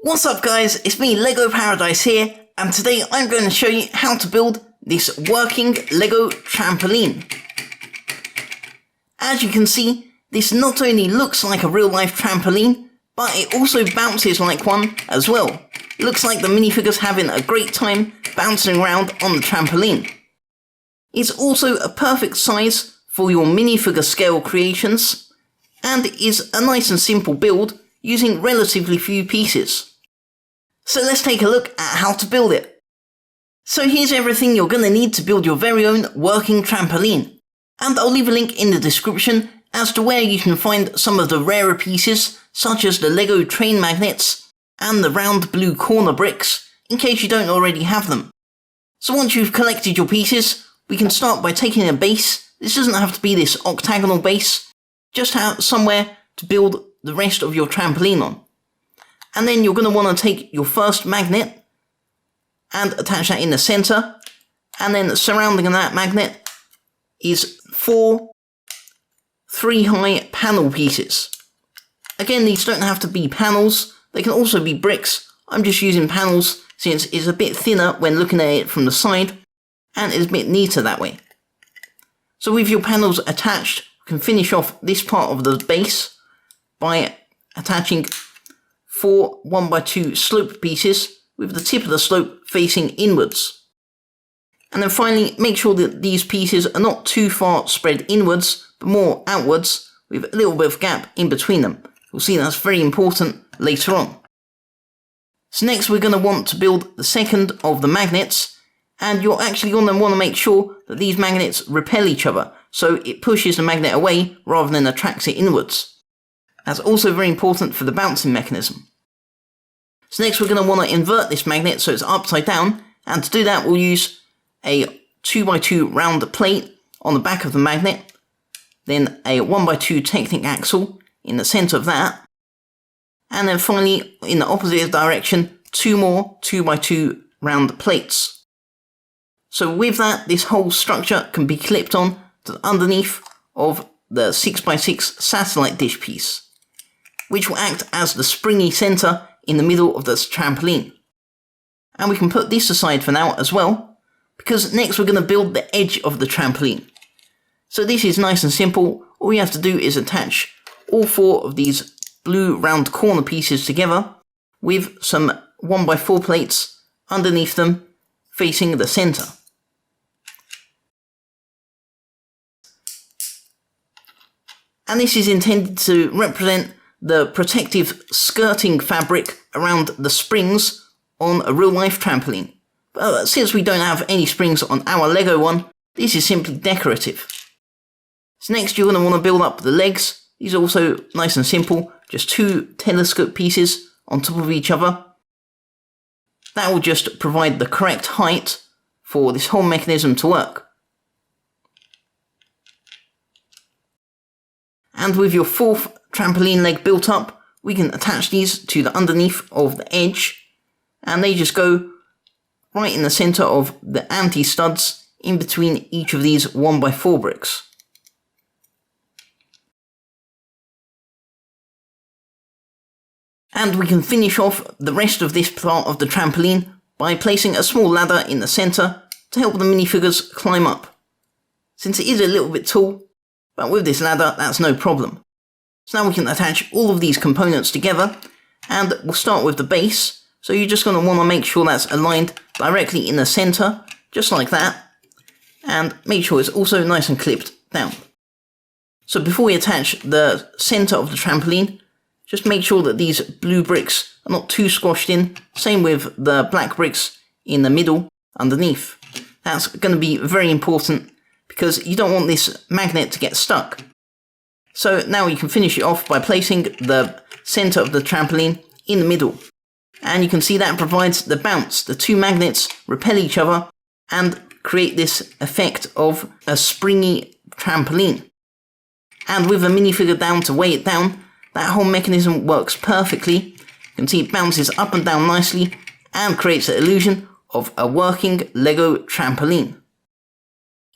What's up guys, it's me Lego Paradise here, and today I'm going to show you how to build this working Lego trampoline. As you can see, this not only looks like a real life trampoline, but it also bounces like one as well. It looks like the minifigure's having a great time bouncing around on the trampoline. It's also a perfect size for your minifigure scale creations, and is a nice and simple build using relatively few pieces. So let's take a look at how to build it. So here's everything you're going to need to build your very own working trampoline. And I'll leave a link in the description as to where you can find some of the rarer pieces, such as the Lego train magnets and the round blue corner bricks, in case you don't already have them. So once you've collected your pieces, we can start by taking a base. This doesn't have to be this octagonal base, just have somewhere to build the rest of your trampoline on. And then you're going to want to take your first magnet and attach that in the center, and then surrounding that magnet is 4 3-high panel pieces. Again, these don't have to be panels, they can also be bricks. I'm just using panels since it's a bit thinner when looking at it from the side, and it's a bit neater that way. So with your panels attached, you can finish off this part of the base by attaching 4 1x2 slope pieces with the tip of the slope facing inwards. And then finally, make sure that these pieces are not too far spread inwards, but more outwards, with a little bit of gap in between them. You'll see that's very important later on. So next we're going to want to build the second of the magnets, and you're actually going to want to make sure that these magnets repel each other, so it pushes the magnet away rather than attracts it inwards. That's also very important for the bouncing mechanism. So next we're going to want to invert this magnet so it's upside down, and to do that we'll use a 2x2 round plate on the back of the magnet, then a 1x2 Technic axle in the centre of that, and then finally in the opposite direction 2 more 2x2 round plates. So with that, this whole structure can be clipped on to the underneath of the 6x6 satellite dish piece, which will act as the springy centre in the middle of this trampoline. And we can put this aside for now as well, because next we're going to build the edge of the trampoline. So this is nice and simple. All we have to do is attach all 4 of these blue round corner pieces together with some 1x4 plates underneath them facing the centre. And this is intended to represent the protective skirting fabric around the springs on a real life trampoline. But since we don't have any springs on our Lego one, this is simply decorative. So next you're going to want to build up the legs. These are also nice and simple, just 2 telescope pieces on top of each other. That will just provide the correct height for this whole mechanism to work. And with your 4th trampoline leg built up, we can attach these to the underneath of the edge, and they just go right in the centre of the anti-studs in between each of these 1x4 bricks. And we can finish off the rest of this part of the trampoline by placing a small ladder in the centre to help the minifigures climb up. Since it is a little bit tall, but with this ladder that's no problem. So now we can attach all of these components together, and we'll start with the base. So you're just going to want to make sure that's aligned directly in the centre, just like that, and make sure it's also nice and clipped down. So before we attach the centre of the trampoline, just make sure that these blue bricks are not too squashed in, same with the black bricks in the middle underneath. That's going to be very important because you don't want this magnet to get stuck. So now you can finish it off by placing the centre of the trampoline in the middle. And you can see that provides the bounce. The 2 magnets repel each other and create this effect of a springy trampoline. And with a minifigure down to weigh it down, that whole mechanism works perfectly. You can see it bounces up and down nicely and creates the illusion of a working Lego trampoline.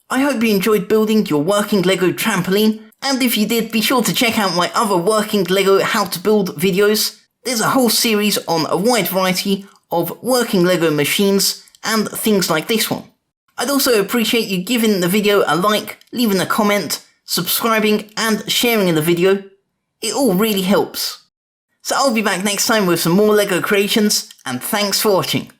I hope you enjoyed building your working Lego trampoline, and if you did, be sure to check out my other working Lego how to build videos. There's a whole series on a wide variety of working Lego machines and things like this one. I'd also appreciate you giving the video a like, leaving a comment, subscribing and sharing the video. It all really helps. So I'll be back next time with some more Lego creations, and thanks for watching.